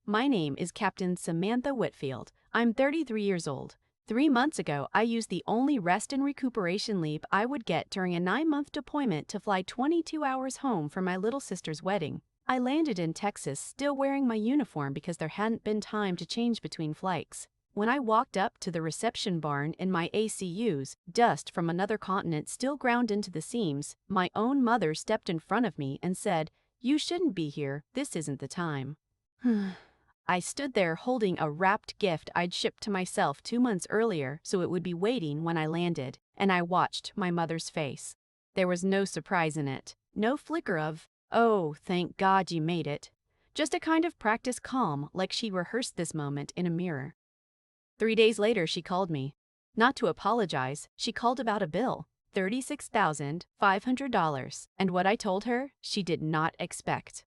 My name is Captain Samantha Whitfield. I'm 33 years old. 3 months ago, I used the only rest and recuperation leave I would get during a 9-month deployment to fly 22 hours home for my little sister's wedding. I landed in Texas still wearing my uniform because there hadn't been time to change between flights. When I walked up to the reception barn in my ACUs, dust from another continent still ground into the seams, my own mother stepped in front of me and said, "You shouldn't be here. This isn't the time." I stood there holding a wrapped gift I'd shipped to myself 2 months earlier so it would be waiting when I landed, and I watched my mother's face. There was no surprise in it, no flicker of, "Oh, thank God you made it." Just a kind of practiced calm, like she rehearsed this moment in a mirror. 3 days later, she called me. Not to apologize, she called about a bill, $36,500, and what I told her, she did not expect.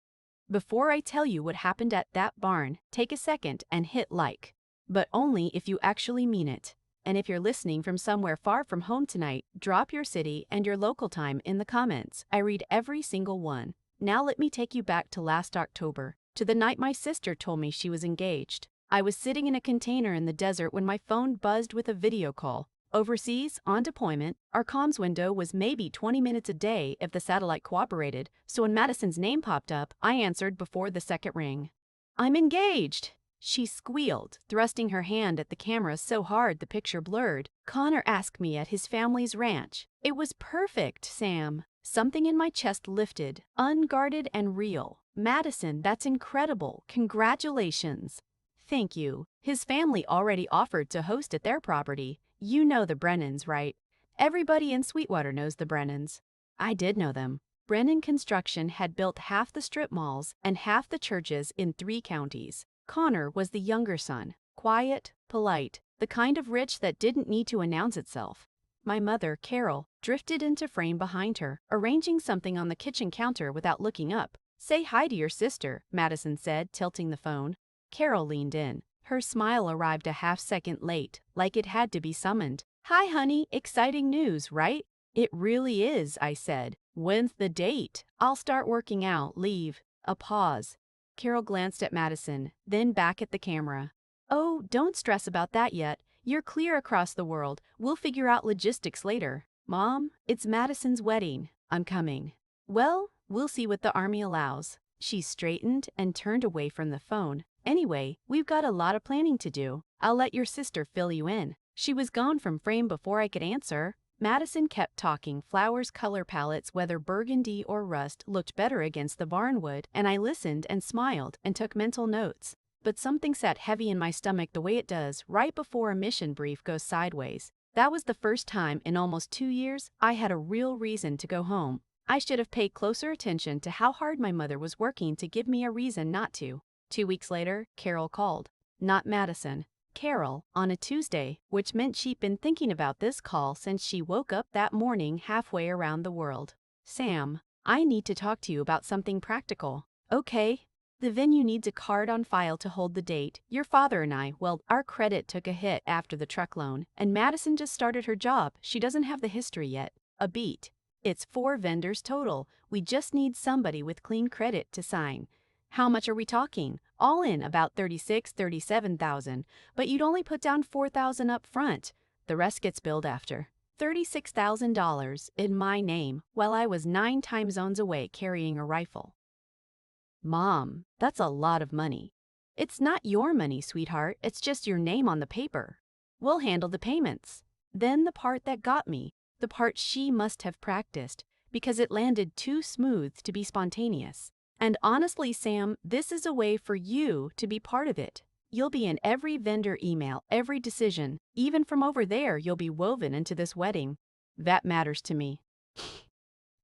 Before I tell you what happened at that barn, take a second and hit like. But only if you actually mean it. And if you're listening from somewhere far from home tonight, drop your city and your local time in the comments. I read every single one. Now let me take you back to last October, to the night my sister told me she was engaged. I was sitting in a container in the desert when my phone buzzed with a video call. Overseas, on deployment, our comms window was maybe 20 minutes a day if the satellite cooperated, so when Madison's name popped up, I answered before the second ring. "I'm engaged!" She squealed, thrusting her hand at the camera so hard the picture blurred. "Connor asked me at his family's ranch. It was perfect, Sam." Something in my chest lifted, unguarded and real. "Madison, that's incredible. Congratulations." "Thank you." His family already offered to host at their property. You know the Brennans, right? Everybody in Sweetwater knows the Brennans. I did know them. Brennan Construction had built half the strip malls and half the churches in 3 counties. Connor was the younger son, quiet, polite, the kind of rich that didn't need to announce itself. My mother, Carol, drifted into frame behind her, arranging something on the kitchen counter without looking up. "Say hi to your sister," Madison said, tilting the phone. Carol leaned in. Her smile arrived a half-second late, like it had to be summoned. "Hi, honey, exciting news, right?" "It really is," I said. "When's the date?" "I'll start working out, leave." A pause. Carol glanced at Madison, then back at the camera. "Oh, don't stress about that yet. You're clear across the world. We'll figure out logistics later." "Mom, it's Madison's wedding. I'm coming." "Well, we'll see what the Army allows." She straightened and turned away from the phone. "Anyway, we've got a lot of planning to do. I'll let your sister fill you in." She was gone from frame before I could answer. Madison kept talking flowers, color palettes, whether burgundy or rust looked better against the barnwood, and I listened and smiled and took mental notes. But something sat heavy in my stomach the way it does right before a mission brief goes sideways. That was the first time in almost 2 years I had a real reason to go home. I should have paid closer attention to how hard my mother was working to give me a reason not to. 2 weeks later, Carol called. Not Madison. Carol, on a Tuesday, which meant she'd been thinking about this call since she woke up that morning halfway around the world. "Sam, I need to talk to you about something practical." "Okay." "The venue needs a card on file to hold the date. Your father and I, well, our credit took a hit after the truck loan, and Madison just started her job. She doesn't have the history yet." A beat. "It's 4 vendors total. We just need somebody with clean credit to sign." "How much are we talking?" "All in, about 37,000, but you'd only put down 4,000 up front. The rest gets billed after." $36,000 in my name while I was 9 time zones away carrying a rifle. "Mom, that's a lot of money." "It's not your money, sweetheart. It's just your name on the paper. We'll handle the payments." Then the part that got me, the part she must have practiced, because it landed too smooth to be spontaneous. "And honestly, Sam, this is a way for you to be part of it. You'll be in every vendor email, every decision. Even from over there, you'll be woven into this wedding." "That matters to me."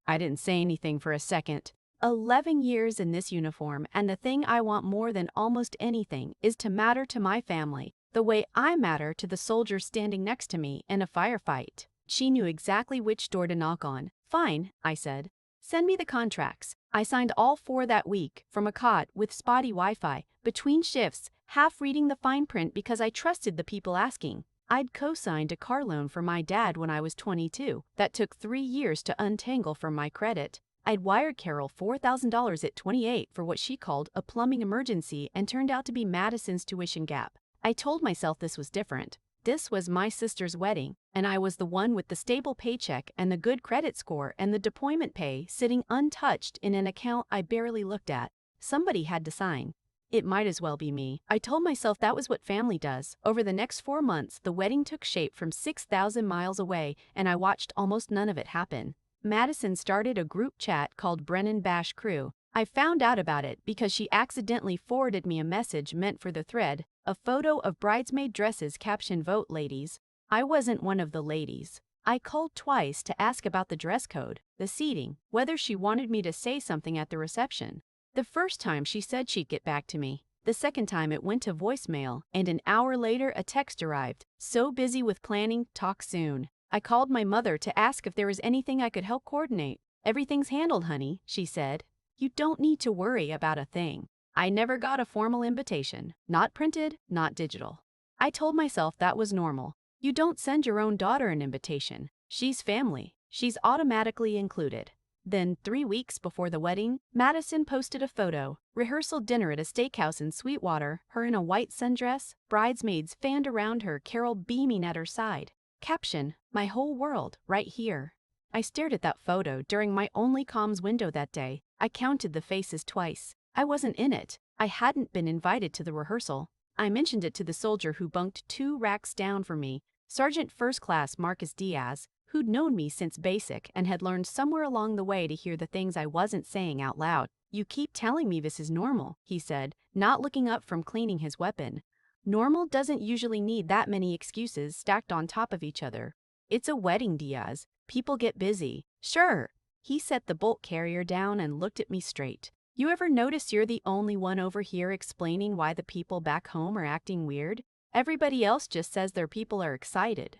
I didn't say anything for a second. 11 years in this uniform, and the thing I want more than almost anything is to matter to my family, the way I matter to the soldier standing next to me in a firefight. She knew exactly which door to knock on. "Fine," I said. "Send me the contracts." I signed all 4 that week, from a cot with spotty Wi-Fi, between shifts, half reading the fine print because I trusted the people asking. I'd co-signed a car loan for my dad when I was 22. That took 3 years to untangle from my credit. I'd wired Carol $4,000 at 28 for what she called a plumbing emergency and turned out to be Madison's tuition gap. I told myself this was different. This was my sister's wedding, and I was the one with the stable paycheck and the good credit score and the deployment pay sitting untouched in an account I barely looked at. Somebody had to sign. It might as well be me. I told myself that was what family does. Over the next 4 months, the wedding took shape from 6,000 miles away, and I watched almost none of it happen. Madison started a group chat called Brennan Bash Crew. I found out about it because she accidentally forwarded me a message meant for the thread, a photo of bridesmaid dresses captioned "Vote Ladies." I wasn't one of the ladies. I called twice to ask about the dress code, the seating, whether she wanted me to say something at the reception. The first time she said she'd get back to me. The second time it went to voicemail, and an hour later a text arrived. "So busy with planning, talk soon." I called my mother to ask if there was anything I could help coordinate. "Everything's handled, honey," she said. "You don't need to worry about a thing." I never got a formal invitation, not printed, not digital. I told myself that was normal. You don't send your own daughter an invitation. She's family. She's automatically included. Then, 3 weeks before the wedding, Madison posted a photo. Rehearsal dinner at a steakhouse in Sweetwater, her in a white sundress, bridesmaids fanned around her, Carol beaming at her side. Caption, "My whole world, right here." I stared at that photo during my only comms window that day. I counted the faces twice. I wasn't in it. I hadn't been invited to the rehearsal. I mentioned it to the soldier who bunked 2 racks down from me, Sergeant First Class Marcus Diaz, who'd known me since basic and had learned somewhere along the way to hear the things I wasn't saying out loud. "You keep telling me this is normal," he said, not looking up from cleaning his weapon. "Normal doesn't usually need that many excuses stacked on top of each other. It's a wedding, Diaz. People get busy." "Sure." He set the bolt carrier down and looked at me straight. "You ever notice you're the only one over here explaining why the people back home are acting weird? Everybody else just says their people are excited."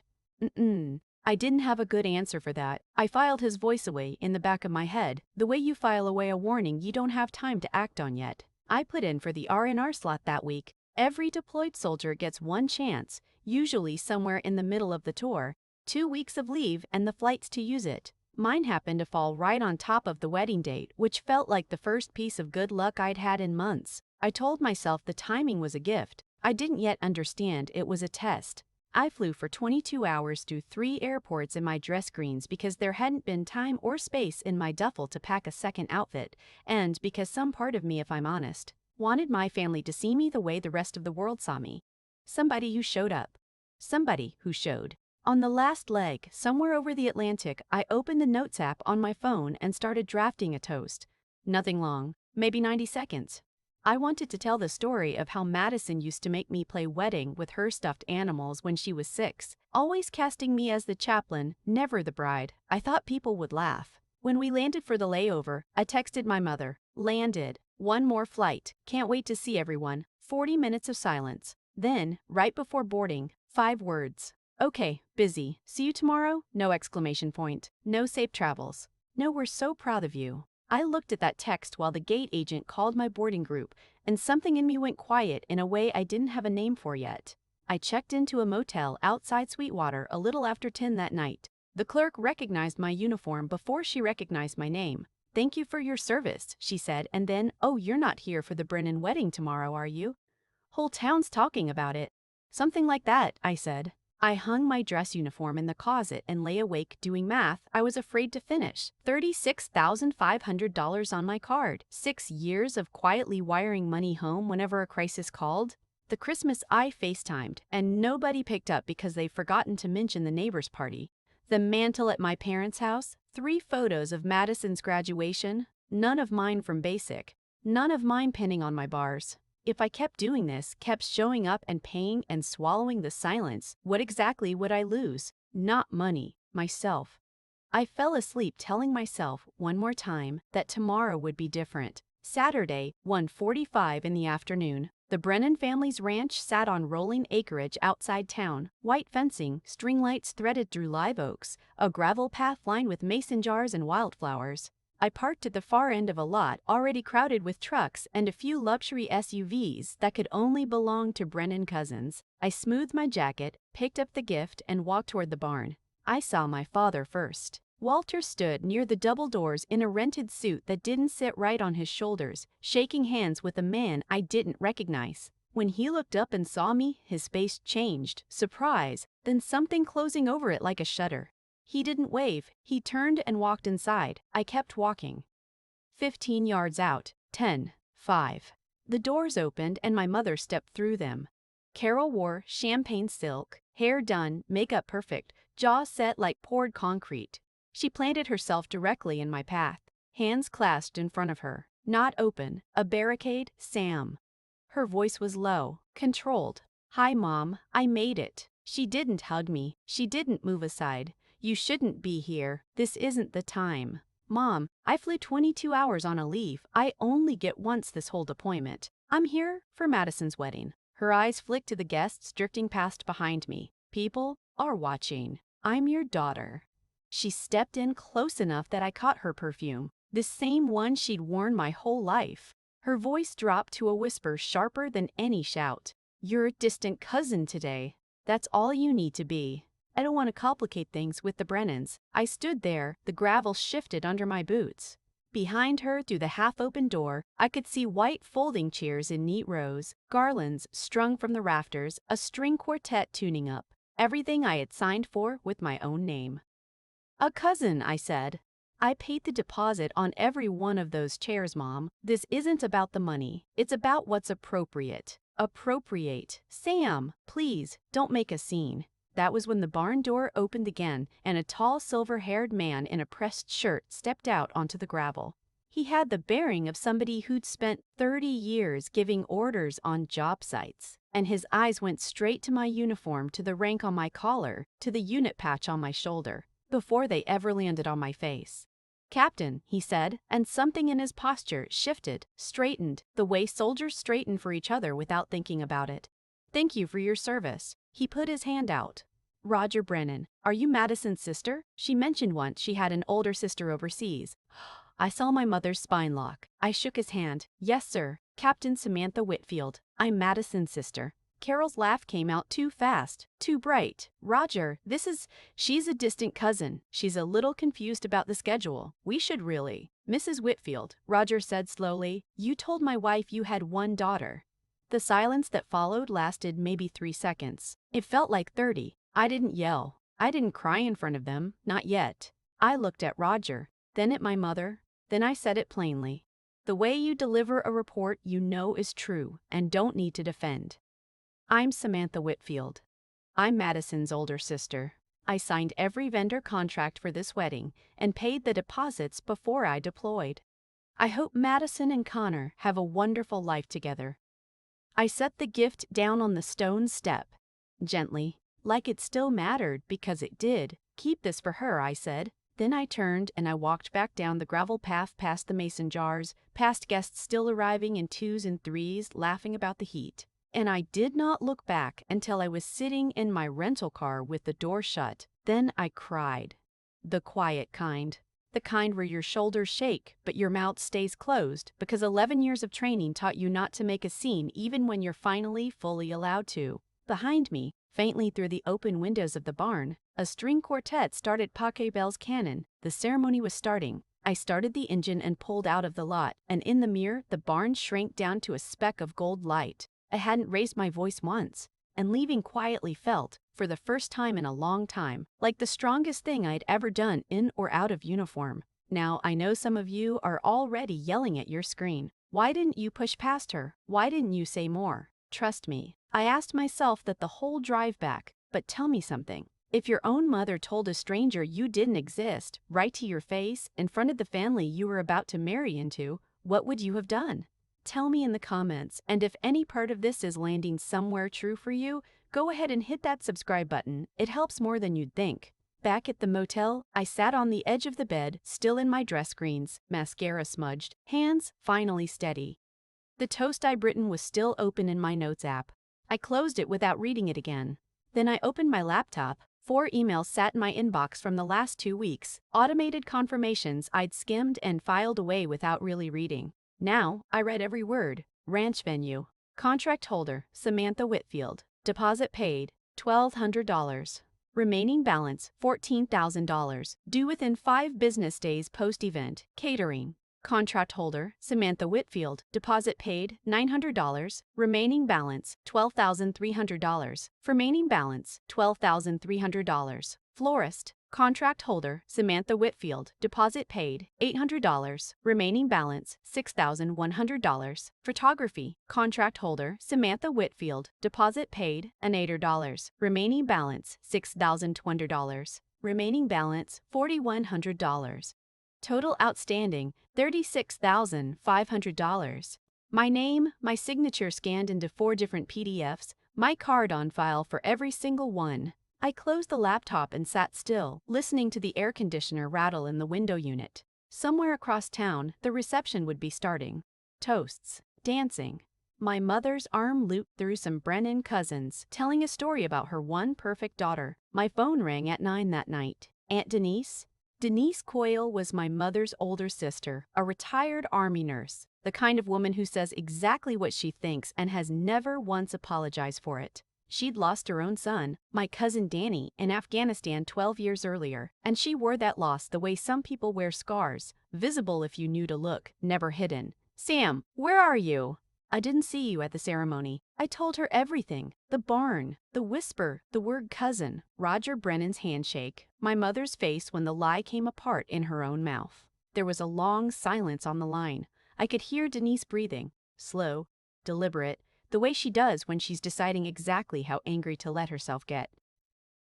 I didn't have a good answer for that. I filed his voice away in the back of my head, the way you file away a warning you don't have time to act on yet. I put in for the R&R slot that week. Every deployed soldier gets one chance, usually somewhere in the middle of the tour, 2 weeks of leave and the flights to use it. Mine happened to fall right on top of the wedding date, which felt like the first piece of good luck I'd had in months. I told myself the timing was a gift. I didn't yet understand it was a test. I flew for 22 hours through 3 airports in my dress greens because there hadn't been time or space in my duffel to pack a second outfit, and because some part of me, if I'm honest, wanted my family to see me the way the rest of the world saw me. Somebody who showed up. Somebody who showed. On the last leg, somewhere over the Atlantic, I opened the Notes app on my phone and started drafting a toast. Nothing long, maybe 90 seconds. I wanted to tell the story of how Madison used to make me play wedding with her stuffed animals when she was 6, always casting me as the chaplain, never the bride. I thought people would laugh. When we landed for the layover, I texted my mother. "Landed. 1 more flight. Can't wait to see everyone." 40 minutes of silence. Then, right before boarding, 5 words. "Okay, busy. See you tomorrow?" No exclamation point. No safe travels. No, "we're so proud of you." I looked at that text while the gate agent called my boarding group, and something in me went quiet in a way I didn't have a name for yet. I checked into a motel outside Sweetwater a little after 10 that night. The clerk recognized my uniform before she recognized my name. "Thank you for your service," she said, and then, "Oh, you're not here for the Brennan wedding tomorrow, are you? Whole town's talking about it." "Something like that," I said. I hung my dress uniform in the closet and lay awake doing math I was afraid to finish. $36,500 on my card. 6 years of quietly wiring money home whenever a crisis called. The Christmas I FaceTimed, and nobody picked up because they'd forgotten to mention the neighbor's party. The mantle at my parents' house. 3 photos of Madison's graduation. None of mine from basic. None of mine pinning on my bars. If I kept doing this, kept showing up and paying and swallowing the silence, what exactly would I lose? Not money, myself. I fell asleep telling myself one more time that tomorrow would be different. Saturday, 1:45 in the afternoon. The Brennan family's ranch sat on rolling acreage outside town, white fencing, string lights threaded through live oaks, a gravel path lined with mason jars and wildflowers. I parked at the far end of a lot already crowded with trucks and a few luxury SUVs that could only belong to Brennan cousins. I smoothed my jacket, picked up the gift, and walked toward the barn. I saw my father first. Walter stood near the double doors in a rented suit that didn't sit right on his shoulders, shaking hands with a man I didn't recognize. When he looked up and saw me, his face changed, surprise, then something closing over it like a shutter. He didn't wave, he turned and walked inside. I kept walking. 15 yards out, 10, 5. The doors opened and my mother stepped through them. Carol wore champagne silk, hair done, makeup perfect, jaw set like poured concrete. She planted herself directly in my path, hands clasped in front of her. Not open, a barricade, Sam. Her voice was low, controlled. "Hi, Mom, I made it." She didn't hug me. She didn't move aside. "You shouldn't be here. This isn't the time." "Mom, I flew 22 hours on a leave. I only get once this whole deployment. I'm here for Madison's wedding." Her eyes flicked to the guests drifting past behind me. "People are watching. I'm your daughter." She stepped in close enough that I caught her perfume, the same one she'd worn my whole life. Her voice dropped to a whisper sharper than any shout. "You're a distant cousin today. That's all you need to be. I don't want to complicate things with the Brennans." I stood there, the gravel shifted under my boots. Behind her, through the half-open door, I could see white folding chairs in neat rows, garlands strung from the rafters, a string quartet tuning up. Everything I had signed for with my own name. "A cousin," I said. "I paid the deposit on every one of those chairs, Mom. This isn't about the money. It's about what's appropriate." Appropriate. "Sam, please, don't make a scene." That was when the barn door opened again and a tall silver-haired man in a pressed shirt stepped out onto the gravel. He had the bearing of somebody who'd spent 30 years giving orders on job sites, and his eyes went straight to my uniform, to the rank on my collar, to the unit patch on my shoulder, before they ever landed on my face. "Captain," he said, and something in his posture shifted, straightened, the way soldiers straighten for each other without thinking about it. "Thank you for your service." He put his hand out. "Roger Brennan, are you Madison's sister? She mentioned once she had an older sister overseas." I saw my mother's spine lock. I shook his hand. "Yes, sir. Captain Samantha Whitfield. I'm Madison's sister." Carol's laugh came out too fast, too bright. "Roger, she's a distant cousin. She's a little confused about the schedule. We should really." "Mrs. Whitfield," Roger said slowly, "you told my wife you had one daughter." The silence that followed lasted maybe 3 seconds. It felt like 30. I didn't yell. I didn't cry in front of them, not yet. I looked at Roger, then at my mother, then I said it plainly. The way you deliver a report you know is true and don't need to defend. I'm Samantha Whitfield. I'm Madison's older sister. I signed every vendor contract for this wedding and paid the deposits before I deployed. I hope Madison and Connor have a wonderful life together." I set the gift down on the stone step, gently, like it still mattered, because it did. "Keep this for her," I said. Then I turned and I walked back down the gravel path past the mason jars, past guests still arriving in 2s and 3s, laughing about the heat. And I did not look back until I was sitting in my rental car with the door shut. Then I cried. The quiet kind. The kind where your shoulders shake, but your mouth stays closed, because 11 years of training taught you not to make a scene even when you're finally fully allowed to. Behind me, faintly through the open windows of the barn, a string quartet started Pachelbel's cannon. The ceremony was starting. I started the engine and pulled out of the lot, and in the mirror, the barn shrank down to a speck of gold light. I hadn't raised my voice once, and leaving quietly felt, for the first time in a long time, like the strongest thing I'd ever done in or out of uniform. Now, I know some of you are already yelling at your screen. Why didn't you push past her? Why didn't you say more? Trust me, I asked myself that the whole drive back. But tell me something. If your own mother told a stranger you didn't exist, right to your face, in front of the family you were about to marry into, what would you have done? Tell me in the comments, and if any part of this is landing somewhere true for you, go ahead and hit that subscribe button. It helps more than you'd think. Back at the motel, I sat on the edge of the bed, still in my dress greens, mascara smudged, hands finally steady. The toast I'd written was still open in my notes app. I closed it without reading it again. Then I opened my laptop. 4 emails sat in my inbox from the last 2 weeks, automated confirmations I'd skimmed and filed away without really reading. Now, I read every word. Ranch venue. Contract holder, Samantha Whitfield. Deposit paid, $1,200. Remaining balance $14,000. Due within 5 business days post-event. Catering. Contract holder Samantha Whitfield. Deposit paid $900. Remaining balance $12,300. Remaining balance $12,300. Florist. Contract holder Samantha Whitfield. Deposit paid $800. Remaining balance $6,100. Photography. Contract holder Samantha Whitfield. Deposit paid $800. Remaining balance $6,200. Remaining balance $4,100. Total outstanding $36,500. My name, my signature scanned into 4 different PDFs, my card on file for every single one. I closed the laptop and sat still, listening to the air conditioner rattle in the window unit. Somewhere across town, the reception would be starting. Toasts, dancing. My mother's arm looped through some Brennan cousins, telling a story about her one perfect daughter. My phone rang at 9 that night. Aunt Denise? Denise Coyle was my mother's older sister, a retired Army nurse, the kind of woman who says exactly what she thinks and has never once apologized for it. She'd lost her own son, my cousin Danny, in Afghanistan 12 years earlier, and she wore that loss the way some people wear scars, visible if you knew to look, never hidden. "Sam, where are you?" "I didn't see you at the ceremony." I told her everything. The barn, the whisper, the word cousin, Roger Brennan's handshake, my mother's face when the lie came apart in her own mouth. There was a long silence on the line. I could hear Denise breathing, slow, deliberate, the way she does when she's deciding exactly how angry to let herself get.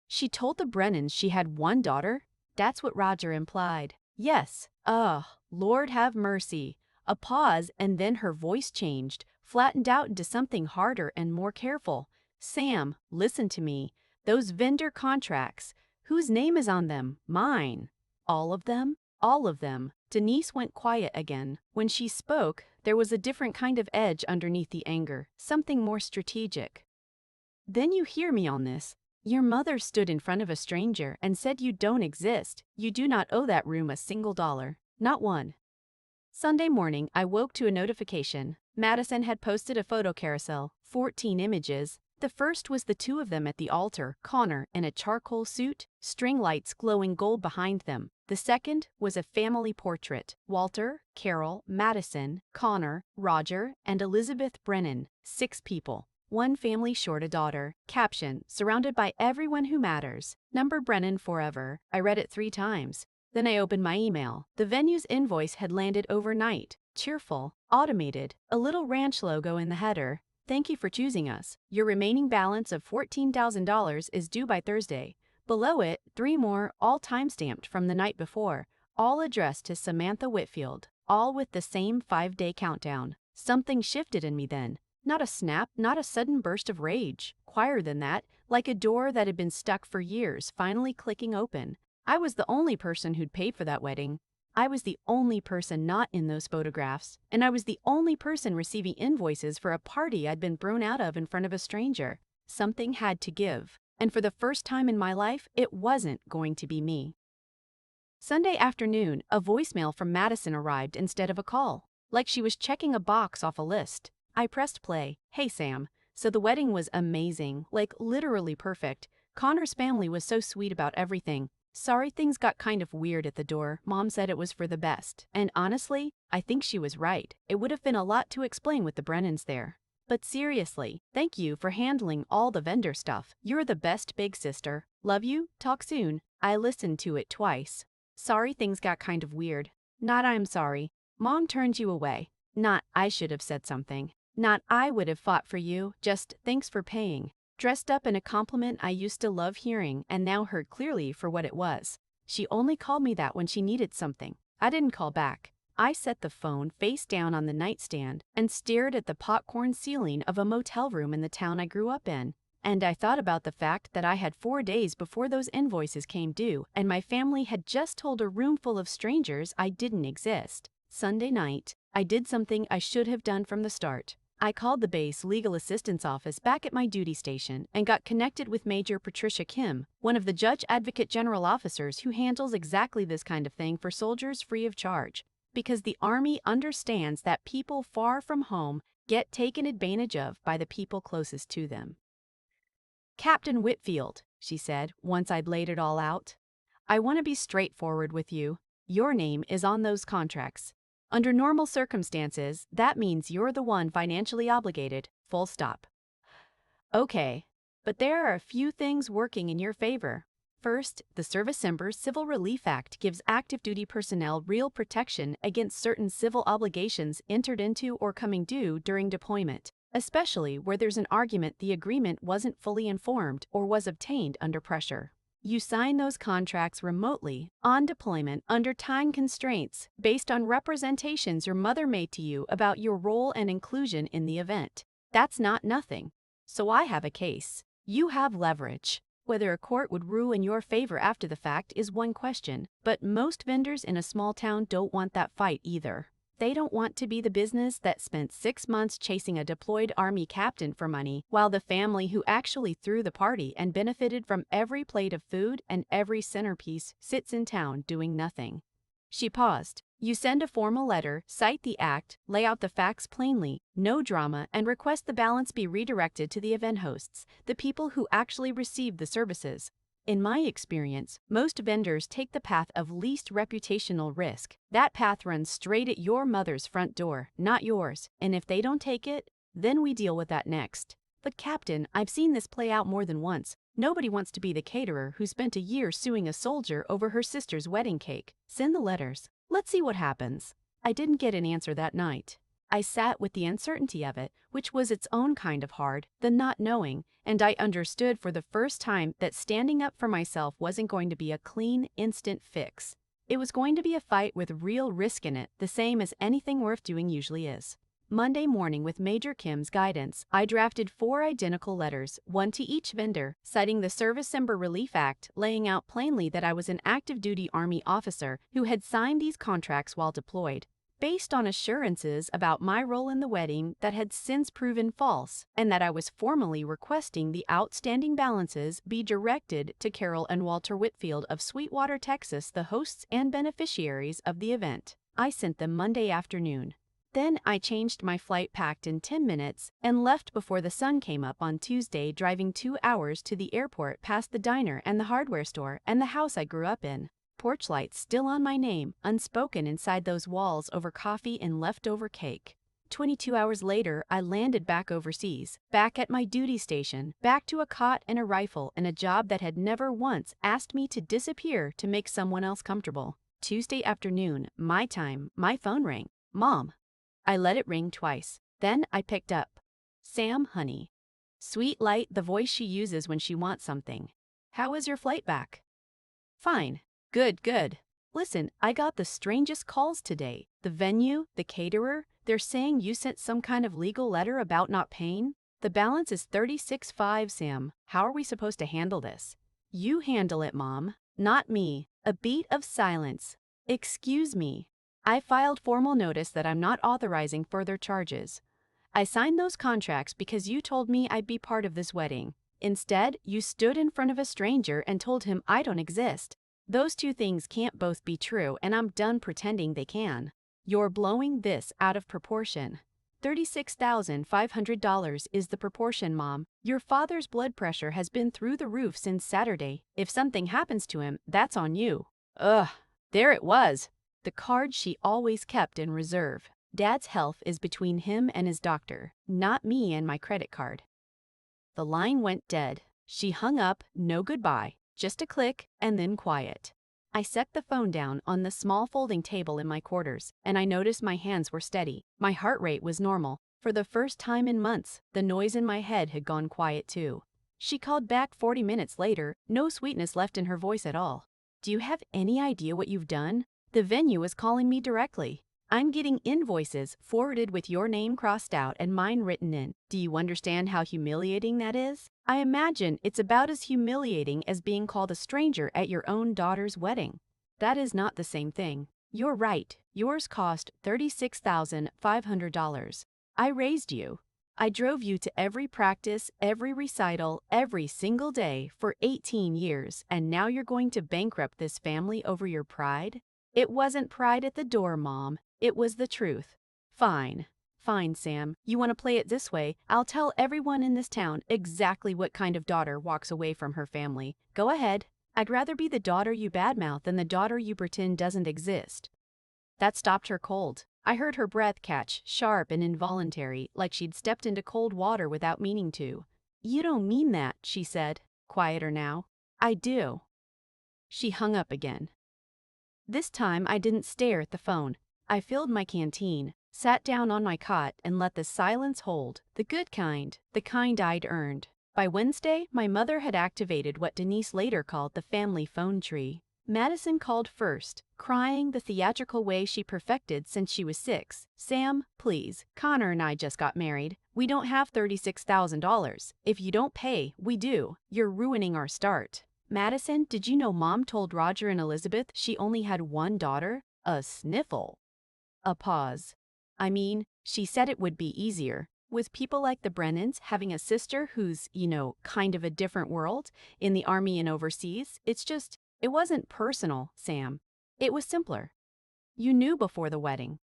"She told the Brennans she had one daughter?" That's what Roger implied. "Yes." Ugh, Lord have mercy. A pause, and then her voice changed, flattened out into something harder and more careful. "Sam, listen to me. Those vendor contracts, whose name is on them? Mine." "All of them?" "All of them." Denise went quiet again. When she spoke, there was a different kind of edge underneath the anger, something more strategic. "Then you hear me on this. Your mother stood in front of a stranger and said you don't exist. You do not owe that room a single dollar. Not one." Sunday morning, I woke to a notification. Madison had posted a photo carousel, 14 images. The first was the 2 of them at the altar, Connor in a charcoal suit, string lights glowing gold behind them. The second was a family portrait, Walter, Carol, Madison, Connor, Roger, and Elizabeth Brennan, 6 people. One family short a daughter. Caption, "Surrounded by everyone who matters. Number Brennan forever." I read it 3 times. Then I opened my email. The venue's invoice had landed overnight. Cheerful, automated, a little ranch logo in the header. "Thank you for choosing us. Your remaining balance of $14,000 is due by Thursday." Below it, 3 more, all time-stamped from the night before, all addressed to Samantha Whitfield, all with the same 5-day countdown. Something shifted in me then. Not a snap, not a sudden burst of rage. Quieter than that, like a door that had been stuck for years finally clicking open. I was the only person who'd paid for that wedding. I was the only person not in those photographs, and I was the only person receiving invoices for a party I'd been thrown out of in front of a stranger. Something had to give, and for the first time in my life, it wasn't going to be me. Sunday afternoon, a voicemail from Madison arrived instead of a call, like she was checking a box off a list. I pressed play. "Hey Sam, so the wedding was amazing, like literally perfect. Connor's family was so sweet about everything. Sorry things got kind of weird at the door. Mom said it was for the best. And honestly, I think she was right. It would have been a lot to explain with the Brennans there. But seriously, thank you for handling all the vendor stuff. You're the best big sister. Love you. Talk soon." I listened to it twice. Sorry things got kind of weird. Not I'm sorry. Mom turned you away. Not I should have said something. Not I would have fought for you. Just thanks for paying. Dressed up in a compliment I used to love hearing and now heard clearly for what it was. She only called me that when she needed something. I didn't call back. I set the phone face down on the nightstand and stared at the popcorn ceiling of a motel room in the town I grew up in. And I thought about the fact that I had 4 days before those invoices came due and my family had just told a room full of strangers I didn't exist. Sunday night, I did something I should have done from the start. I called the base legal assistance office back at my duty station and got connected with Major Patricia Kim, one of the Judge Advocate General officers who handles exactly this kind of thing for soldiers free of charge. Because the Army understands that people far from home get taken advantage of by the people closest to them. Captain Whitfield, she said, once I'd laid it all out. I want to be straightforward with you. Your name is on those contracts. Under normal circumstances, that means you're the one financially obligated, full stop. Okay, but there are a few things working in your favor. First, the Servicember Civil Relief Act gives active duty personnel real protection against certain civil obligations entered into or coming due during deployment, especially where there's an argument the agreement wasn't fully informed or was obtained under pressure. You sign those contracts remotely, on deployment, under time constraints, based on representations your mother made to you about your role and inclusion in the event. That's not nothing. So I have a case. You have leverage. Whether a court would rule in your favor after the fact is one question, but most vendors in a small town don't want that fight either. They don't want to be the business that spent 6 months chasing a deployed Army captain for money, while the family who actually threw the party and benefited from every plate of food and every centerpiece sits in town doing nothing. She paused. You send a formal letter, cite the act, lay out the facts plainly, no drama, and request the balance be redirected to the event hosts, the people who actually receive the services. In my experience, most vendors take the path of least reputational risk. That path runs straight at your mother's front door, not yours, and if they don't take it, then we deal with that next. But Captain, I've seen this play out more than once. Nobody wants to be the caterer who spent a year suing a soldier over her sister's wedding cake. Send the letters. Let's see what happens. I didn't get an answer that night. I sat with the uncertainty of it, which was its own kind of hard, the not knowing, and I understood for the first time that standing up for myself wasn't going to be a clean, instant fix. It was going to be a fight with real risk in it, the same as anything worth doing usually is. Monday morning, with Major Kim's guidance, I drafted 4 identical letters, one to each vendor, citing the Servicember Relief Act, laying out plainly that I was an active duty Army officer who had signed these contracts while deployed, based on assurances about my role in the wedding that had since proven false, and that I was formally requesting the outstanding balances be directed to Carol and Walter Whitfield of Sweetwater, Texas, the hosts and beneficiaries of the event. I sent them Monday afternoon. Then I changed my flight, packed in 10 minutes, and left before the sun came up on Tuesday, driving 2 hours to the airport past the diner and the hardware store and the house I grew up in. Porch lights still on my name, unspoken inside those walls over coffee and leftover cake. 22 hours later, I landed back overseas, back at my duty station, back to a cot and a rifle and a job that had never once asked me to disappear to make someone else comfortable. Tuesday afternoon, my time, my phone rang. Mom. I let it ring twice. Then I picked up. Sam, honey. Sweet light, the voice she uses when she wants something. How was your flight back? Fine. Good, good. Listen, I got the strangest calls today. The venue, the caterer, they're saying you sent some kind of legal letter about not paying. The balance is $36,500, Sam. How are we supposed to handle this? You handle it, Mom. Not me. A beat of silence. Excuse me. I filed formal notice that I'm not authorizing further charges. I signed those contracts because you told me I'd be part of this wedding. Instead, you stood in front of a stranger and told him I don't exist. Those two things can't both be true, and I'm done pretending they can. You're blowing this out of proportion. $36,500 is the proportion, Mom. Your father's blood pressure has been through the roof since Saturday. If something happens to him, that's on you. Ugh, there it was. The card she always kept in reserve. Dad's health is between him and his doctor, not me and my credit card. The line went dead. She hung up, no goodbye, just a click, and then quiet. I set the phone down on the small folding table in my quarters, and I noticed my hands were steady. My heart rate was normal. For the first time in months, the noise in my head had gone quiet too. She called back 40 minutes later, no sweetness left in her voice at all. Do you have any idea what you've done? The venue is calling me directly. I'm getting invoices forwarded with your name crossed out and mine written in. Do you understand how humiliating that is? I imagine it's about as humiliating as being called a stranger at your own daughter's wedding. That is not the same thing. You're right. Yours cost $36,500. I raised you. I drove you to every practice, every recital, every single day for 18 years, and now you're going to bankrupt this family over your pride? It wasn't pride at the door, Mom. It was the truth. Fine. Fine, Sam. You want to play it this way? I'll tell everyone in this town exactly what kind of daughter walks away from her family. Go ahead. I'd rather be the daughter you badmouth than the daughter you pretend doesn't exist. That stopped her cold. I heard her breath catch, sharp and involuntary, like she'd stepped into cold water without meaning to. You don't mean that, she said, quieter now. I do. She hung up again. This time I didn't stare at the phone. I filled my canteen, sat down on my cot, and let the silence hold, the good kind, the kind I'd earned. By Wednesday, my mother had activated what Denise later called the family phone tree. Madison called first, crying the theatrical way she perfected since she was 6. Sam, please, Connor and I just got married. We don't have $36,000. If you don't pay, we do. You're ruining our start. Madison, did you know Mom told Roger and Elizabeth she only had one daughter? A sniffle. A pause. I mean, she said it would be easier. With people like the Brennans having a sister who's, kind of a different world, in the army and overseas, it wasn't personal, Sam. It was simpler. You knew before the wedding.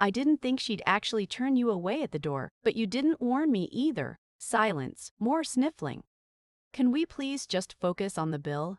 I didn't think she'd actually turn you away at the door, but you didn't warn me either. Silence, more sniffling. Can we please just focus on the bill?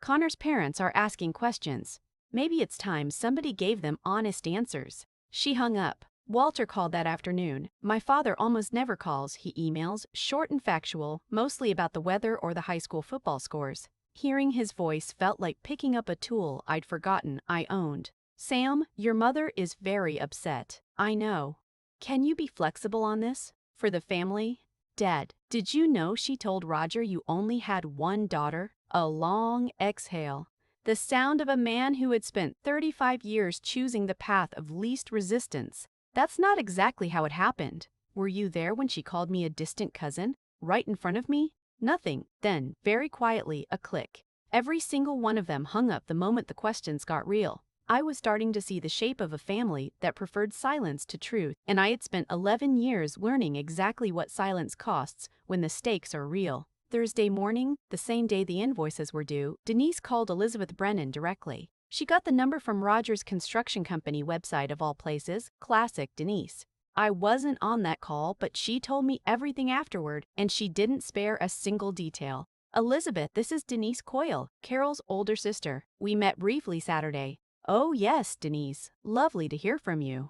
Connor's parents are asking questions. Maybe it's time somebody gave them honest answers. She hung up. Walter called that afternoon. My father almost never calls, he emails, short and factual, mostly about the weather or the high school football scores. Hearing his voice felt like picking up a tool I'd forgotten I owned. Sam, your mother is very upset. I know. Can you be flexible on this? For the family? Dad, did you know she told Roger you only had one daughter? A long exhale. The sound of a man who had spent 35 years choosing the path of least resistance. That's not exactly how it happened. Were you there when she called me a distant cousin? Right in front of me? Nothing. Then, very quietly, a click. Every single one of them hung up the moment the questions got real. I was starting to see the shape of a family that preferred silence to truth, and I had spent 11 years learning exactly what silence costs when the stakes are real. Thursday morning, the same day the invoices were due, Denise called Elizabeth Brennan directly. She got the number from Roger's construction company website of all places, classic Denise. I wasn't on that call, but she told me everything afterward, and she didn't spare a single detail. Elizabeth, this is Denise Coyle, Carol's older sister. We met briefly Saturday. Oh yes, Denise. Lovely to hear from you.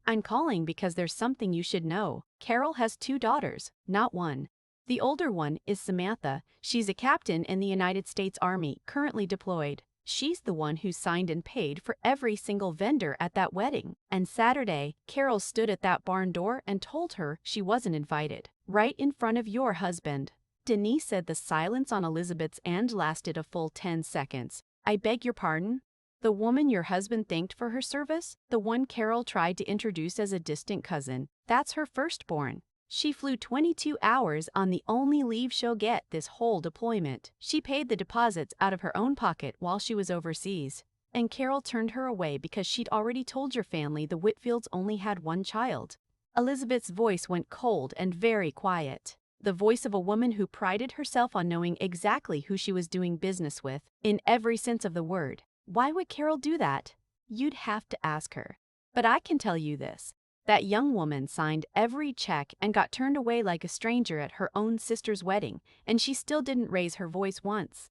I'm calling because there's something you should know. Carol has 2 daughters, not one. The older one is Samantha. She's a captain in the United States Army, currently deployed. She's the one who signed and paid for every single vendor at that wedding. And Saturday, Carol stood at that barn door and told her she wasn't invited. Right in front of your husband. Denise said the silence on Elizabeth's end lasted a full 10 seconds. I beg your pardon? The woman your husband thanked for her service? The one Carol tried to introduce as a distant cousin? That's her firstborn. She flew 22 hours on the only leave she'll get this whole deployment. She paid the deposits out of her own pocket while she was overseas. And Carol turned her away because she'd already told your family the Whitfields only had one child. Elizabeth's voice went cold and very quiet. The voice of a woman who prided herself on knowing exactly who she was doing business with, in every sense of the word. Why would Carol do that? You'd have to ask her. But I can tell you this. That young woman signed every check and got turned away like a stranger at her own sister's wedding, and she still didn't raise her voice once.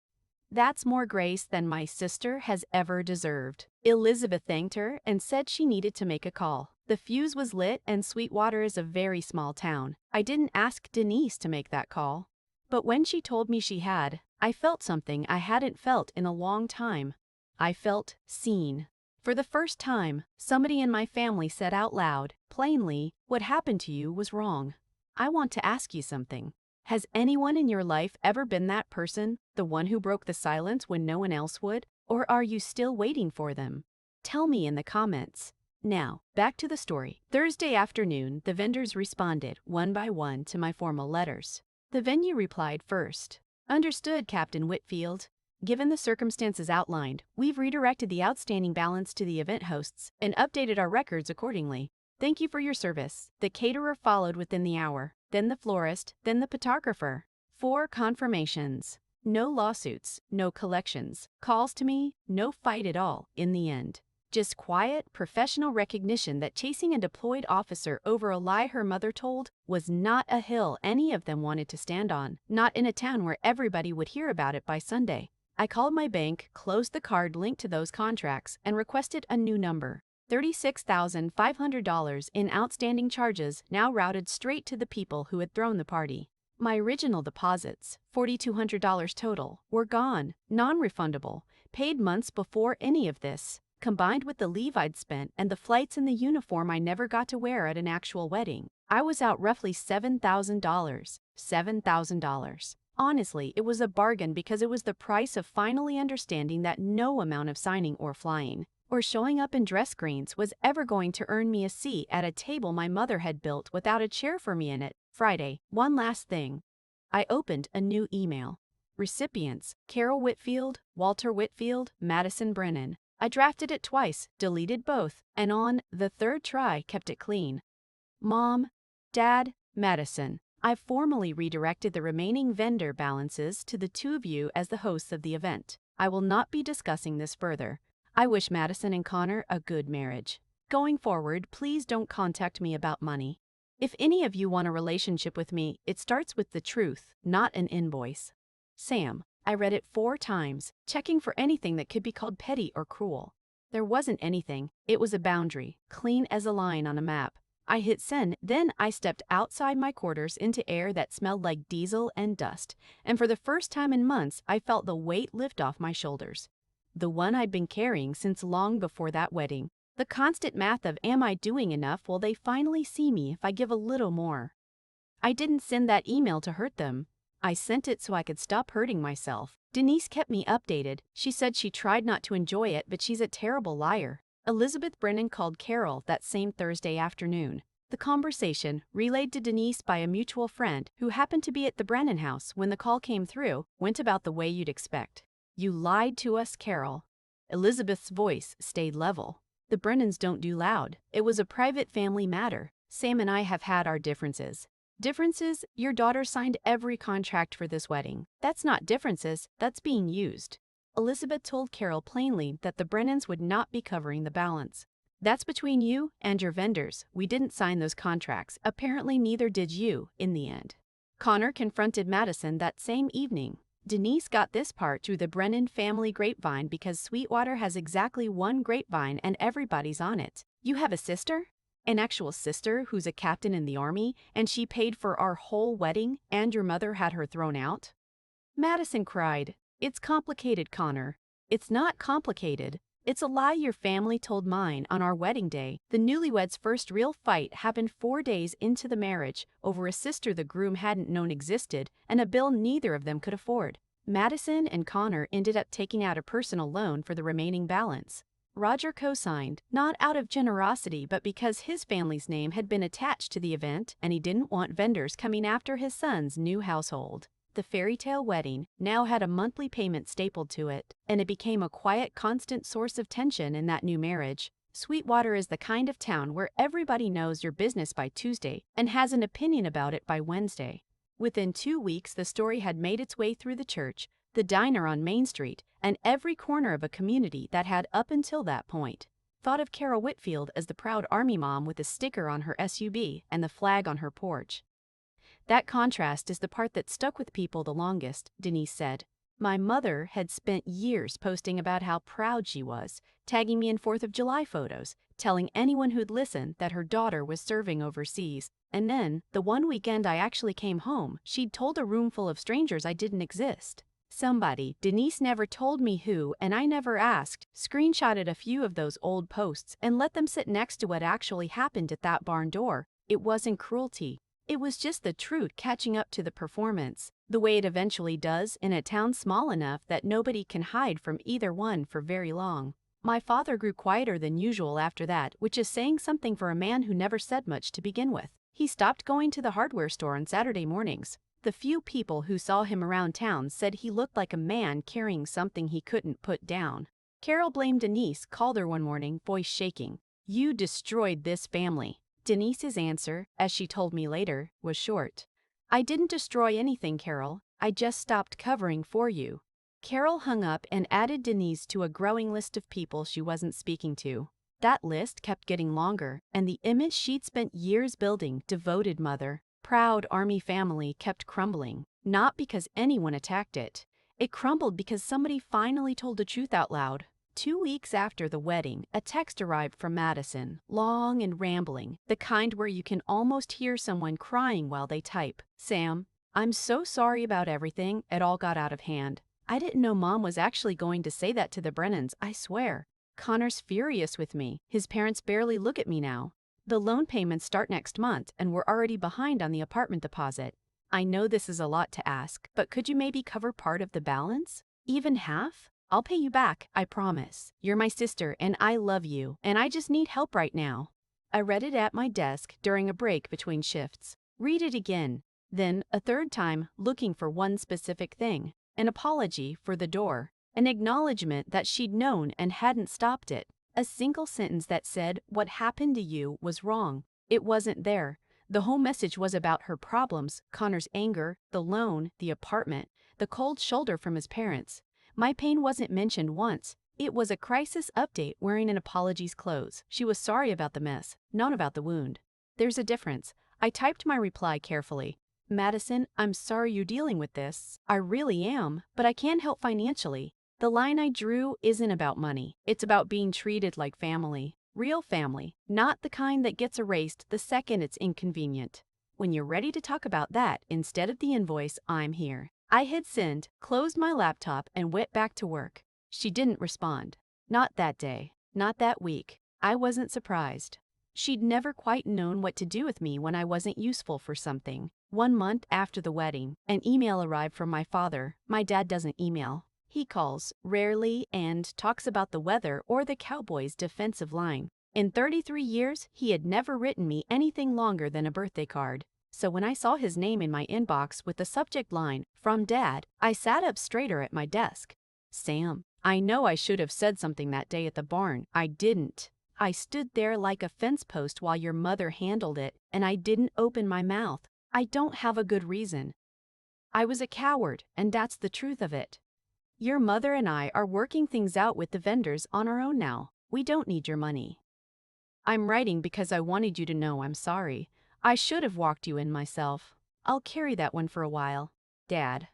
That's more grace than my sister has ever deserved. Elizabeth thanked her and said she needed to make a call. The fuse was lit, and Sweetwater is a very small town. I didn't ask Denise to make that call. But when she told me she had, I felt something I hadn't felt in a long time. I felt seen. For the first time, somebody in my family said out loud, plainly, what happened to you was wrong. I want to ask you something. Has anyone in your life ever been that person, the one who broke the silence when no one else would? Or are you still waiting for them? Tell me in the comments. Now, back to the story. Thursday afternoon, the vendors responded, one by one, to my formal letters. The venue replied first. Understood, Captain Whitfield. Given the circumstances outlined, we've redirected the outstanding balance to the event hosts and updated our records accordingly. Thank you for your service. The caterer followed within the hour, then the florist, then the photographer. 4 confirmations. No lawsuits, no collections. Calls to me, no fight at all, in the end. Just quiet, professional recognition that chasing a deployed officer over a lie her mother told was not a hill any of them wanted to stand on, not in a town where everybody would hear about it by Sunday. I called my bank, closed the card linked to those contracts, and requested a new number. $36,500 in outstanding charges now routed straight to the people who had thrown the party. My original deposits, $4,200 total, were gone, non-refundable, paid months before any of this, combined with the leave I'd spent and the flights in the uniform I never got to wear at an actual wedding. I was out roughly $7,000. $7,000. Honestly, it was a bargain because it was the price of finally understanding that no amount of signing or flying, or showing up in dress greens was ever going to earn me a seat at a table my mother had built without a chair for me in it. Friday, one last thing. I opened a new email. Recipients, Carol Whitfield, Walter Whitfield, Madison Brennan. I drafted it twice, deleted both, and on the third try kept it clean. Mom, Dad, Madison. I've formally redirected the remaining vendor balances to the two of you as the hosts of the event. I will not be discussing this further. I wish Madison and Connor a good marriage. Going forward, please don't contact me about money. If any of you want a relationship with me, it starts with the truth, not an invoice. Sam. I read it 4 times, checking for anything that could be called petty or cruel. There wasn't anything. It was a boundary, clean as a line on a map. I hit send, then I stepped outside my quarters into air that smelled like diesel and dust, and for the first time in months, I felt the weight lift off my shoulders. The one I'd been carrying since long before that wedding. The constant math of am I doing enough will they finally see me if I give a little more. I didn't send that email to hurt them. I sent it so I could stop hurting myself. Denise kept me updated. She said she tried not to enjoy it, but she's a terrible liar. Elizabeth Brennan called Carol that same Thursday afternoon. The conversation, relayed to Denise by a mutual friend who happened to be at the Brennan house when the call came through, went about the way you'd expect. You lied to us, Carol. Elizabeth's voice stayed level. The Brennans don't do loud. It was a private family matter. Sam and I have had our differences. Differences? Your daughter signed every contract for this wedding. That's not differences, that's being used. Elizabeth told Carol plainly that the Brennans would not be covering the balance. That's between you and your vendors. We didn't sign those contracts. Apparently neither did you, in the end. Connor confronted Madison that same evening. Denise got this part through the Brennan family grapevine because Sweetwater has exactly one grapevine and everybody's on it. You have a sister? An actual sister who's a captain in the army, and she paid for our whole wedding, and your mother had her thrown out? Madison cried. It's complicated, Connor. It's not complicated. It's a lie your family told mine on our wedding day. The newlyweds' first real fight happened 4 days into the marriage over a sister the groom hadn't known existed and a bill neither of them could afford. Madison and Connor ended up taking out a personal loan for the remaining balance. Roger co-signed, not out of generosity but because his family's name had been attached to the event and he didn't want vendors coming after his son's new household. The fairy tale wedding now had a monthly payment stapled to it, and it became a quiet, constant source of tension in that new marriage. Sweetwater is the kind of town where everybody knows your business by Tuesday and has an opinion about it by Wednesday. Within 2 weeks, the story had made its way through the church, the diner on Main Street, and every corner of a community that had up until that point thought of Carol Whitfield as the proud army mom with a sticker on her SUV and the flag on her porch. That contrast is the part that stuck with people the longest, Denise said. My mother had spent years posting about how proud she was, tagging me in 4th of July photos, telling anyone who'd listen that her daughter was serving overseas. And then, the one weekend I actually came home, she'd told a room full of strangers I didn't exist. Somebody, Denise never told me who and I never asked, screenshotted a few of those old posts and let them sit next to what actually happened at that barn door. It wasn't cruelty. It was just the truth catching up to the performance, the way it eventually does in a town small enough that nobody can hide from either one for very long. My father grew quieter than usual after that, which is saying something for a man who never said much to begin with. He stopped going to the hardware store on Saturday mornings. The few people who saw him around town said he looked like a man carrying something he couldn't put down. Carol blamed Denise, called her one morning, voice shaking. You destroyed this family. Denise's answer, as she told me later, was short. I didn't destroy anything, Carol. I just stopped covering for you. Carol hung up and added Denise to a growing list of people she wasn't speaking to. That list kept getting longer, and the image she'd spent years building, devoted mother, proud army family, kept crumbling. Not because anyone attacked it. It crumbled because somebody finally told the truth out loud. 2 weeks after the wedding, a text arrived from Madison, long and rambling, the kind where you can almost hear someone crying while they type. Sam, I'm so sorry about everything, it all got out of hand. I didn't know Mom was actually going to say that to the Brennans, I swear. Connor's furious with me. His parents barely look at me now. The loan payments start next month, and we're already behind on the apartment deposit. I know this is a lot to ask, but could you maybe cover part of the balance? Even half? I'll pay you back, I promise. You're my sister, and I love you, and I just need help right now. I read it at my desk during a break between shifts. Read it again. Then, a third time, looking for one specific thing. An apology for the door. An acknowledgement that she'd known and hadn't stopped it. A single sentence that said what happened to you was wrong. It wasn't there. The whole message was about her problems, Connor's anger, the loan, the apartment, the cold shoulder from his parents. My pain wasn't mentioned once. It was a crisis update wearing an apology's clothes. She was sorry about the mess, not about the wound. There's a difference. I typed my reply carefully. Madison, I'm sorry you're dealing with this. I really am, but I can't help financially. The line I drew isn't about money. It's about being treated like family. Real family, not the kind that gets erased the second it's inconvenient. When you're ready to talk about that instead of the invoice, I'm here. I hit send, closed my laptop, and went back to work. She didn't respond. Not that day. Not that week. I wasn't surprised. She'd never quite known what to do with me when I wasn't useful for something. 1 month after the wedding, an email arrived from my father. My dad doesn't email. He calls, rarely, and talks about the weather or the Cowboys' defensive line. In 33 years, he had never written me anything longer than a birthday card. So when I saw his name in my inbox with the subject line, "From Dad," I sat up straighter at my desk. Sam, I know I should have said something that day at the barn. I didn't. I stood there like a fence post while your mother handled it, and I didn't open my mouth. I don't have a good reason. I was a coward, and that's the truth of it. Your mother and I are working things out with the vendors on our own now. We don't need your money. I'm writing because I wanted you to know I'm sorry. I should have walked you in myself. I'll carry that one for a while. Dad.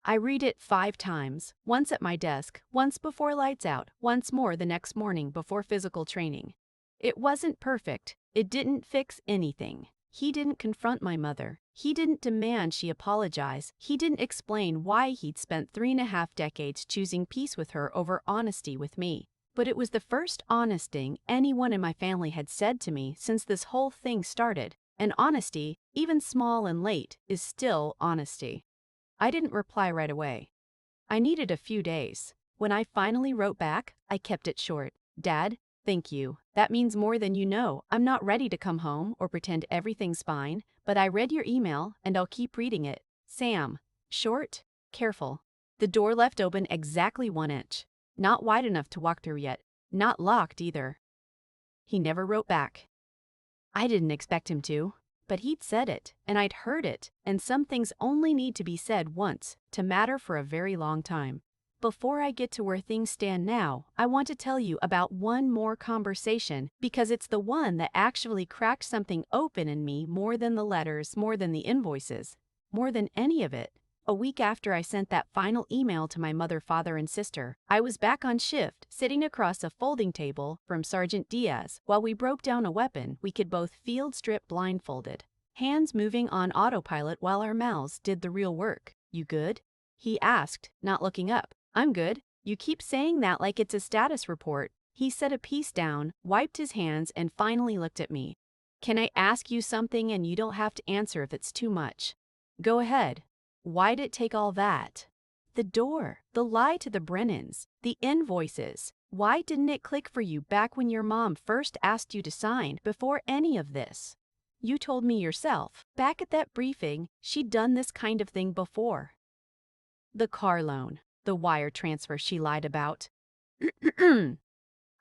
I read it 5 times, once at my desk, once before lights out, once more the next morning before physical training. It wasn't perfect. It didn't fix anything. He didn't confront my mother. He didn't demand she apologize. He didn't explain why he'd spent 3.5 decades choosing peace with her over honesty with me. But it was the first honest thing anyone in my family had said to me since this whole thing started. And honesty, even small and late, is still honesty. I didn't reply right away. I needed a few days. When I finally wrote back, I kept it short. Dad, thank you. That means more than you know. I'm not ready to come home or pretend everything's fine, but I read your email and I'll keep reading it. Sam. Short, careful. The door left open exactly 1 inch. Not wide enough to walk through yet. Not locked either. He never wrote back. I didn't expect him to. But he'd said it, and I'd heard it, and some things only need to be said once to matter for a very long time. Before I get to where things stand now, I want to tell you about one more conversation because it's the one that actually cracked something open in me more than the letters, more than the invoices, more than any of it. A week after I sent that final email to my mother, father, and sister, I was back on shift, sitting across a folding table from Sergeant Diaz while we broke down a weapon we could both field strip blindfolded, hands moving on autopilot while our mouths did the real work. You good? He asked, not looking up. I'm good. You keep saying that like it's a status report. He set a piece down, wiped his hands, and finally looked at me. Can I ask you something and you don't have to answer if it's too much? Go ahead. Why'd it take all that? The door, the lie to the Brennans, the invoices. Why didn't it click for you back when your mom first asked you to sign before any of this? You told me yourself, back at that briefing, she'd done this kind of thing before. The car loan, the wire transfer she lied about.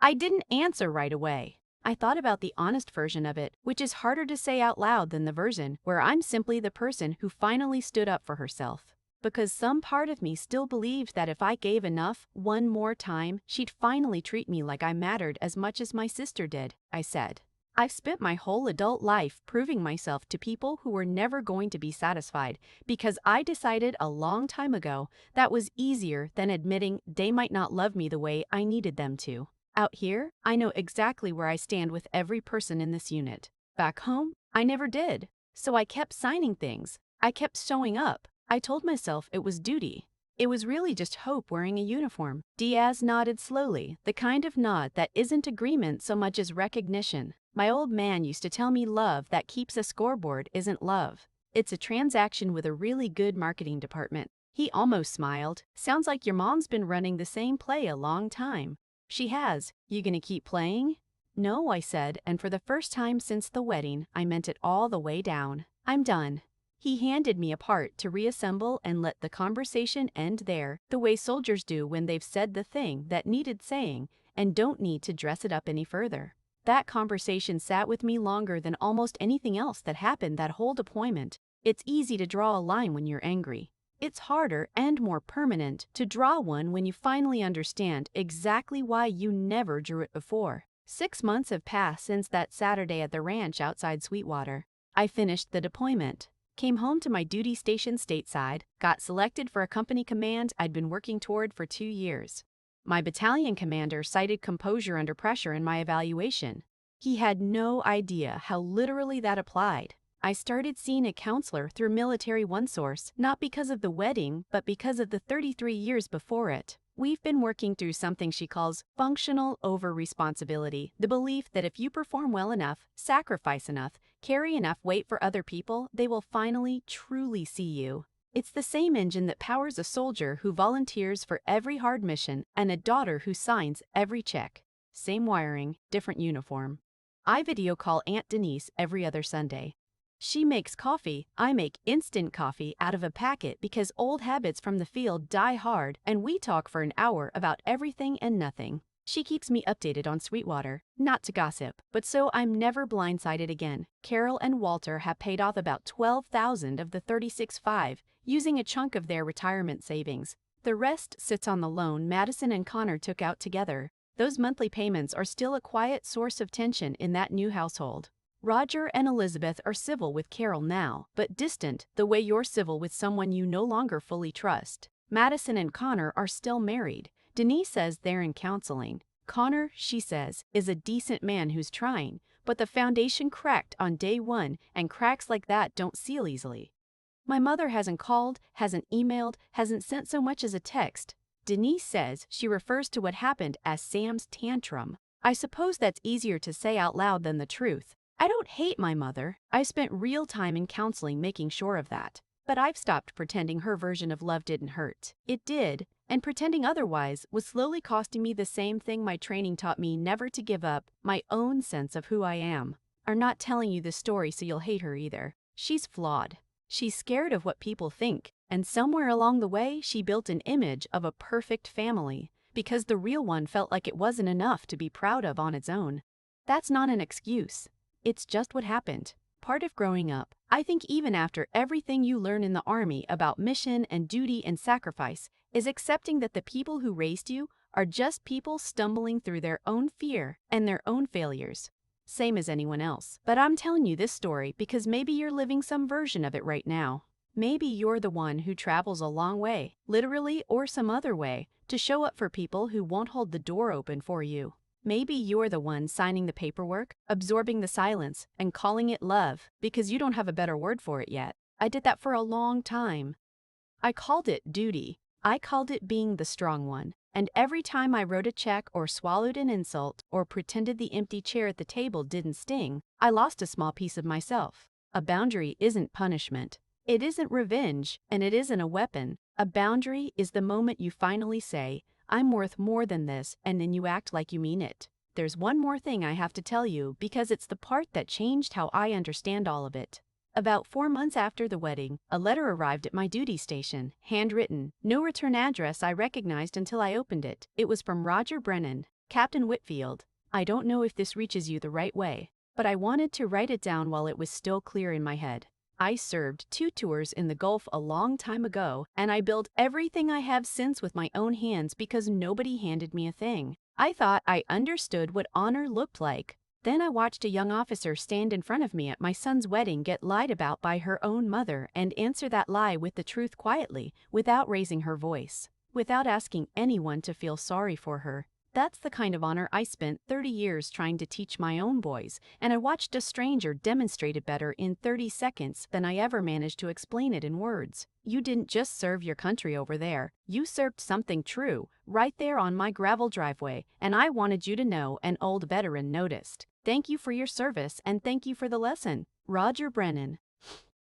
I didn't answer right away. I thought about the honest version of it, which is harder to say out loud than the version where I'm simply the person who finally stood up for herself. Because some part of me still believed that if I gave enough, one more time, she'd finally treat me like I mattered as much as my sister did, I said. I've spent my whole adult life proving myself to people who were never going to be satisfied because I decided a long time ago that was easier than admitting they might not love me the way I needed them to. Out here, I know exactly where I stand with every person in this unit. Back home, I never did. So I kept signing things. I kept showing up. I told myself it was duty. It was really just hope wearing a uniform. Diaz nodded slowly, the kind of nod that isn't agreement so much as recognition. My old man used to tell me love that keeps a scoreboard isn't love. It's a transaction with a really good marketing department. He almost smiled. Sounds like your mom's been running the same play a long time. She has. You gonna keep playing? No, I said, and for the first time since the wedding, I meant it all the way down. I'm done. He handed me a part to reassemble and let the conversation end there, the way soldiers do when they've said the thing that needed saying and don't need to dress it up any further. That conversation sat with me longer than almost anything else that happened that whole deployment. It's easy to draw a line when you're angry. It's harder and more permanent to draw one when you finally understand exactly why you never drew it before. 6 months have passed since that Saturday at the ranch outside Sweetwater. I finished the deployment, came home to my duty station stateside, got selected for a company command I'd been working toward for 2 years. My battalion commander cited composure under pressure in my evaluation. He had no idea how literally that applied. I started seeing a counselor through Military OneSource, not because of the wedding, but because of the 33 years before it. We've been working through something she calls functional over-responsibility, the belief that if you perform well enough, sacrifice enough, carry enough weight for other people, they will finally, truly see you. It's the same engine that powers a soldier who volunteers for every hard mission and a daughter who signs every check. Same wiring, different uniform. I video call Aunt Denise every other Sunday. She makes coffee, I make instant coffee out of a packet because old habits from the field die hard, and we talk for an hour about everything and nothing. She keeps me updated on Sweetwater, not to gossip, but so I'm never blindsided again. Carol and Walter have paid off about $12,000 of the $36,500, using a chunk of their retirement savings. The rest sits on the loan Madison and Connor took out together. Those monthly payments are still a quiet source of tension in that new household. Roger and Elizabeth are civil with Carol now, but distant the way you're civil with someone you no longer fully trust. Madison and Connor are still married. Denise says they're in counseling. Connor, she says, is a decent man who's trying, but the foundation cracked on day one, and cracks like that don't seal easily. My mother hasn't called, hasn't emailed, hasn't sent so much as a text. Denise says she refers to what happened as Sam's tantrum. I suppose that's easier to say out loud than the truth. I don't hate my mother. I spent real time in counseling making sure of that. But I've stopped pretending her version of love didn't hurt. It did, and pretending otherwise was slowly costing me the same thing my training taught me never to give up, my own sense of who I am. I'm not telling you this story so you'll hate her either. She's flawed. She's scared of what people think, and somewhere along the way she built an image of a perfect family, because the real one felt like it wasn't enough to be proud of on its own. That's not an excuse. It's just what happened. Part of growing up. I think even after everything you learn in the Army about mission and duty and sacrifice is accepting that the people who raised you are just people stumbling through their own fear and their own failures. Same as anyone else. But I'm telling you this story because maybe you're living some version of it right now. Maybe you're the one who travels a long way, literally or some other way, to show up for people who won't hold the door open for you. Maybe you're the one signing the paperwork, absorbing the silence, and calling it love because you don't have a better word for it yet. I did that for a long time. I called it duty. I called it being the strong one. And every time I wrote a check or swallowed an insult or pretended the empty chair at the table didn't sting, I lost a small piece of myself. A boundary isn't punishment. It isn't revenge, and it isn't a weapon. A boundary is the moment you finally say, I'm worth more than this, and then you act like you mean it. There's one more thing I have to tell you because it's the part that changed how I understand all of it. About 4 months after the wedding, a letter arrived at my duty station, handwritten, no return address I recognized until I opened it. It was from Roger Brennan, Captain Whitfield. I don't know if this reaches you the right way, but I wanted to write it down while it was still clear in my head. I served 2 tours in the Gulf a long time ago, and I built everything I have since with my own hands because nobody handed me a thing. I thought I understood what honor looked like. Then I watched a young officer stand in front of me at my son's wedding get lied about by her own mother and answer that lie with the truth quietly, without raising her voice, without asking anyone to feel sorry for her. That's the kind of honor I spent 30 years trying to teach my own boys, and I watched a stranger demonstrate it better in 30 seconds than I ever managed to explain it in words. You didn't just serve your country over there, you served something true, right there on my gravel driveway, and I wanted you to know. An old veteran noticed. Thank you for your service and thank you for the lesson. Roger Brennan.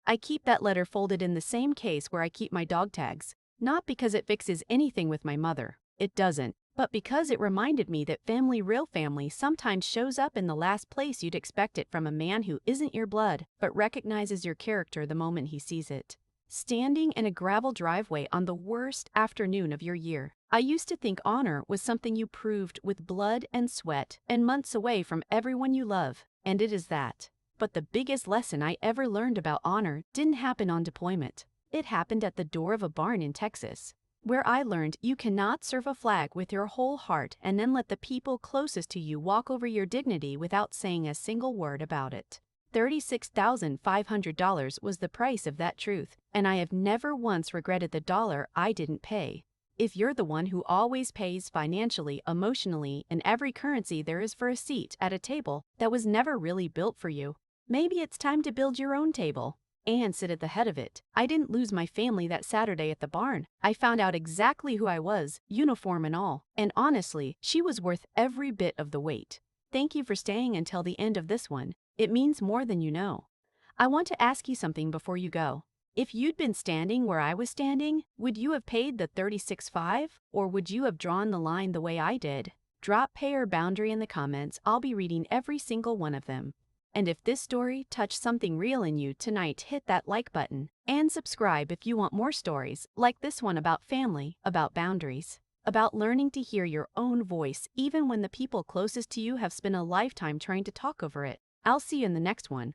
I keep that letter folded in the same case where I keep my dog tags, not because it fixes anything with my mother. It doesn't. But because it reminded me that family, real family, sometimes shows up in the last place you'd expect it from a man who isn't your blood, but recognizes your character the moment he sees it. Standing in a gravel driveway on the worst afternoon of your year. I used to think honor was something you proved with blood and sweat and months away from everyone you love, and it is that. But the biggest lesson I ever learned about honor didn't happen on deployment. It happened at the door of a barn in Texas, where I learned you cannot serve a flag with your whole heart and then let the people closest to you walk over your dignity without saying a single word about it. $36,500 was the price of that truth, and I have never once regretted the dollar I didn't pay. If you're the one who always pays financially, emotionally, in every currency there is for a seat at a table that was never really built for you, maybe it's time to build your own table and sit at the head of it. I didn't lose my family that Saturday at the barn. I found out exactly who I was, uniform and all. And honestly, she was worth every bit of the wait. Thank you for staying until the end of this one. It means more than you know. I want to ask you something before you go. If you'd been standing where I was standing, would you have paid the $36,500, or would you have drawn the line the way I did? Drop pay or boundary in the comments. I'll be reading every single one of them. And if this story touched something real in you tonight, hit that like button and subscribe if you want more stories like this one about family, about boundaries, about learning to hear your own voice even when the people closest to you have spent a lifetime trying to talk over it. I'll see you in the next one.